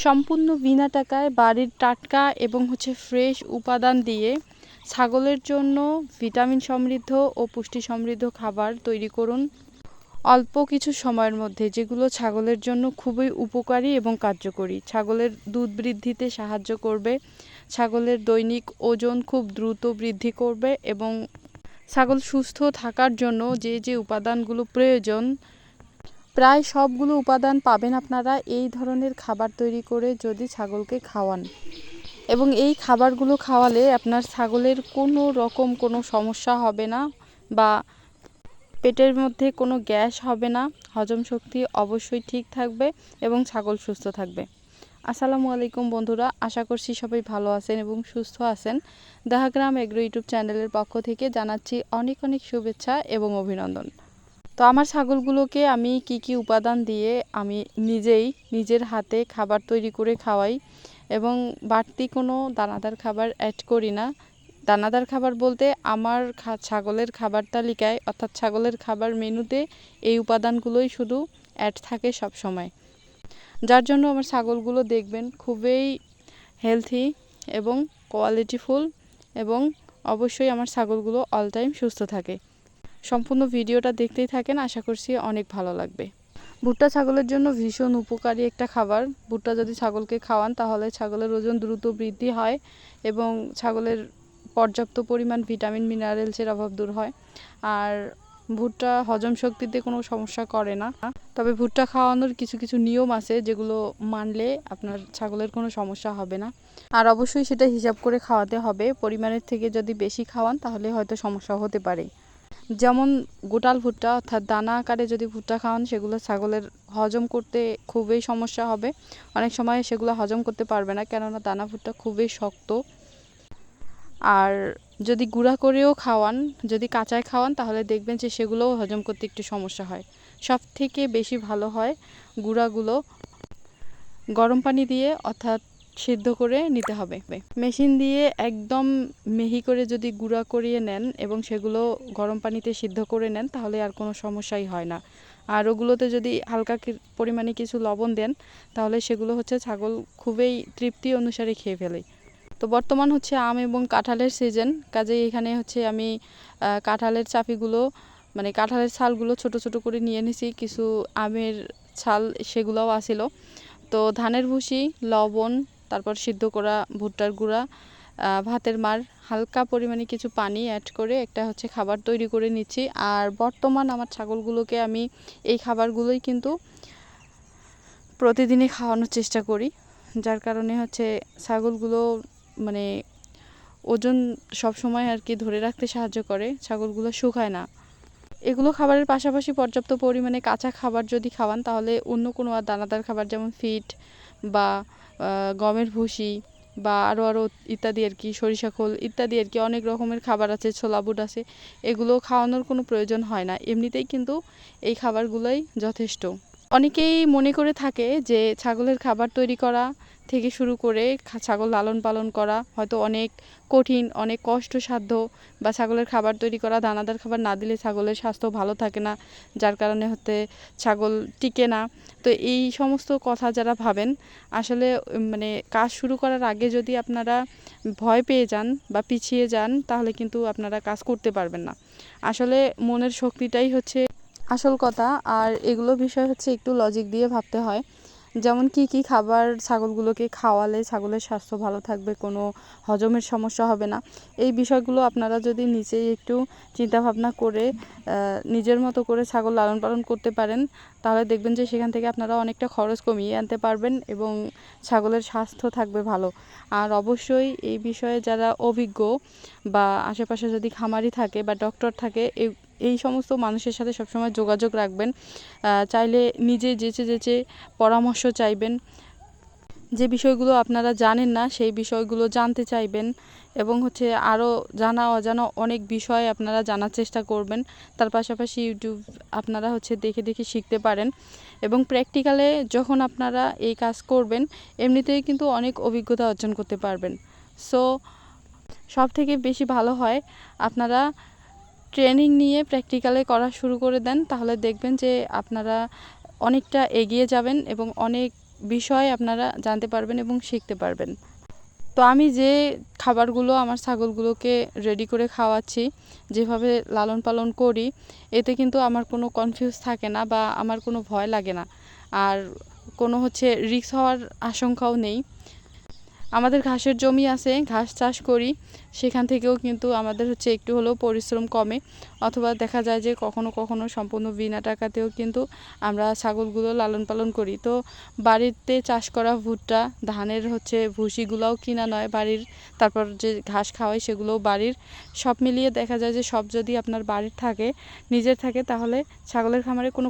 সম্পূর্ণ বিনা টাকায় বাড়ির টাটকা এবং ফ্রেশ উপাদান দিয়ে ছাগলের জন্য ভিটামিন সমৃদ্ধ ও পুষ্টি সমৃদ্ধ খাবার তৈরি করুন অল্প কিছু সময়ের মধ্যে, যেগুলো ছাগলের জন্য খুবই উপকারী এবং কার্যকরী। ছাগলের দুধ বৃদ্ধিতে সাহায্য করবে, ছাগলের দৈনিক ওজন খুব দ্রুত বৃদ্ধি করবে এবং ছাগল সুস্থ থাকার জন্য যে যে উপাদানগুলো প্রয়োজন প্রায় সবগুলো উপাদান পাবেন আপনারা এই ধরনের খাবার তৈরি করে যদি ছাগলকে খাওয়ান। এবং এই খাবারগুলো খাওয়ালে আপনার ছাগলের কোনো রকম কোনো সমস্যা হবে না বা পেটের মধ্যে কোনো গ্যাস হবে না, হজম শক্তি অবশ্যই ঠিক থাকবে এবং ছাগল সুস্থ থাকবে। আসসালামু আলাইকুম বন্ধুরা, আশা করছি সবাই ভালো আছেন এবং সুস্থ আছেন। দেহাগ্রাম এগ্রো ইউটিউব চ্যানেলের পক্ষ থেকে জানাচ্ছি অনেক অনেক শুভেচ্ছা এবং অভিনন্দন। তো আমার ছাগলগুলোকে আমি কি উপাদান দিয়ে আমি নিজের হাতে খাবার তৈরি করে খাওয়াই এবং বাড়তি কোনো দানাদার খাবার অ্যাড করি না। দানাদার খাবার বলতে আমার ছাগলের খাবার তালিকায় অর্থাৎ ছাগলের খাবার মেনুতে এই উপাদানগুলোই শুধু অ্যাড থাকে সব সময়, যার জন্য আমার ছাগলগুলো দেখবেন খুবই হেলথি এবং কোয়ালিটিফুল এবং অবশ্যই আমার ছাগলগুলো অল টাইম সুস্থ থাকে। সম্পূর্ণ ভিডিওটা দেখতেই থাকেন, আশা করছি অনেক ভালো লাগবে। ভুট্টা ছাগলের জন্য ভীষণ উপকারী একটা খাবার। ভুট্টা যদি ছাগলকে খাওয়ান তাহলে ছাগলের ওজন দ্রুত বৃদ্ধি হয় এবং ছাগলের পর্যাপ্ত পরিমাণ ভিটামিন মিনারেলসের অভাব দূর হয়। আর ভুট্টা হজম শক্তিতে কোনো সমস্যা করে না। তবে ভুট্টা খাওয়ানোর কিছু নিয়ম আছে যেগুলো মানলে আপনার ছাগলের কোনো সমস্যা হবে না। আর অবশ্যই সেটা হিসাব করে খাওয়াতে হবে। পরিমাণের থেকে যদি বেশি খাওয়ান তাহলে হয়তো সমস্যা হতে পারে। যেমন গোটাল ভুট্টা অর্থাৎ দানা আকারে যদি ভুট্টা খাওয়ান সেগুলো ছাগলের হজম করতে খুবই সমস্যা হবে। অনেক সময় সেগুলো হজম করতে পারবে না, কেননা দানা ভুট্টা খুবই শক্ত। আর যদি গুঁড়া করেও খাওয়ান, যদি কাঁচায় খাওয়ান তাহলে দেখবেন যে সেগুলোও হজম করতে একটু সমস্যা হয়। সব থেকে বেশি ভালো হয় গুঁড়াগুলো গরম পানি দিয়ে অর্থাৎ সিদ্ধ করে নিতে হবে। মেশিন দিয়ে একদম মিহি করে যদি গুঁড়া করিয়ে নেন এবং সেগুলো গরম পানিতে সিদ্ধ করে নেন তাহলে আর কোনো সমস্যাই হয় না। আর ওগুলোতে যদি হালকা পরিমাণে কিছু লবণ দেন তাহলে সেগুলো ছাগল খুবই তৃপ্তি অনুসারে খেয়ে ফেলে। তো বর্তমান আম এবং কাঁঠালের সিজন, কাজেই এখানে আমি কাঁঠালের চাপিগুলো মানে কাঁঠালের ছালগুলো ছোট ছোট করে নিয়ে নিছি। কিছু আমের ছাল সেগুলোও আসিল। তো ধানের ভুসি, লবণ, তারপর সিদ্ধ করা ভুট্টার গুঁড়া, ভাতের মার, হালকা পরিমাণে কিছু পানি অ্যাড করে একটা খাবার তৈরি করে নিচ্ছি। আর বর্তমান আমার ছাগলগুলোকে আমি এই খাবারগুলোই কিন্তু প্রতিদিনই খাওয়ানোর চেষ্টা করি, যার কারণে ছাগলগুলো মানে ওজন সব সময় আর কি ধরে রাখতে সাহায্য করে, ছাগলগুলো শুকায় না। এগুলো খাবারের পাশাপাশি পর্যাপ্ত পরিমাণে কাঁচা খাবার যদি খাওয়ান তাহলে অন্য কোনো আর দানাদার খাবার যেমন ফিড বা গমের ভুসি বা আরও ইত্যাদি আর কি, সরিষা খোল ইত্যাদি আর কি, অনেক রকমের খাবার আছে, ছোলা বুট আছে, এগুলো খাওয়ানোর কোনো প্রয়োজন হয় না। এমনিতেই কিন্তু এই খাবারগুলোই যথেষ্ট। অনেকেই মনে করে থাকে যে ছাগলের খাবার তৈরি করা থেকে শুরু করে ছাগল লালন পালন করা হয়তো অনেক কঠিন, অনেক কষ্টসাধ্য, বা ছাগলের খাবার তৈরি করা দানাদার খাবার না দিলে ছাগলের স্বাস্থ্য ভালো থাকে না, যার কারণে ছাগল টিকে না। তো এই সমস্ত কথা যারা ভাবেন, আসলে কাজ শুরু করার আগে যদি আপনারা ভয় পেয়ে যান বা পিছিয়ে যান তাহলে কিন্তু আপনারা কাজ করতে পারবেন না। আসলে মনের শক্তিটাই আসল কথা। আর এগুলো বিষয় একটু লজিক দিয়ে ভাবতে হয়, যেমন কি খাবার ছাগলগুলোকে খাওয়ালে ছাগলের স্বাস্থ্য ভালো থাকবে, কোনো হজমের সমস্যা হবে না। এই বিষয়গুলো আপনারা যদি নিজেই একটু চিন্তাভাবনা করে নিজের মতো করে ছাগল লালন পালন করতে পারেন তাহলে দেখবেন যে সেখান থেকে আপনারা অনেকটা খরচ কমিয়ে আনতে পারবেন এবং ছাগলের স্বাস্থ্য থাকবে ভালো। আর অবশ্যই এই বিষয়ে যারা অভিজ্ঞ বা আশেপাশে যদি খামারি থাকে বা ডক্টর থাকে, এই সমস্ত মানুষের সাথে সবসময় যোগাযোগ রাখবেন। চাইলে নিজে যেচে পরামর্শ চাইবেন। যে বিষয়গুলো আপনারা জানেন না সেই বিষয়গুলো জানতে চাইবেন এবং আরও জানা অজানা অনেক বিষয় আপনারা জানার চেষ্টা করবেন। তার পাশাপাশি ইউটিউব আপনারা দেখে শিখতে পারেন এবং প্র্যাকটিক্যালে যখন আপনারা এই কাজ করবেন এমনিতেই কিন্তু অনেক অভিজ্ঞতা অর্জন করতে পারবেন। সো সব থেকে বেশি ভালো হয় আপনারা ট্রেনিং নিয়ে প্র্যাকটিক্যালে করা শুরু করে দেন, তাহলে দেখবেন যে আপনারা অনেকটা এগিয়ে যাবেন এবং অনেক বিষয় আপনারা জানতে পারবেন এবং শিখতে পারবেন। তো আমি যে খাবারগুলো আমার ছাগলগুলোকে রেডি করে খাওয়াচ্ছি, যেভাবে লালন পালন করি, এতে কিন্তু আমার কোনো কনফিউজ থাকে না বা আমার কোনো ভয় লাগে না, আর কোনো রিস্ক হওয়ার আশঙ্কাও নেই। আমাদের ঘাসের জমি আছে, ঘাস চাষ করি, সেখান থেকেও কিন্তু আমাদের একটু হলেও পরিশ্রম কমে, অথবা দেখা যায় যে কখনো কখনো সম্পূর্ণ বিনা টাকাতেও কিন্তু আমরা ছাগলগুলো লালন পালন করি। তো বাড়িতে চাষ করা ভুট্টা, ধানের ভুসিগুলোও কিনা নয় বাড়ির, তারপর যে ঘাস খাওয়াই সেগুলোও বাড়ির। সব মিলিয়ে দেখা যায় যে সব যদি আপনার বাড়ির থাকে, নিজের থাকে, তাহলে ছাগলের খামারে কোনো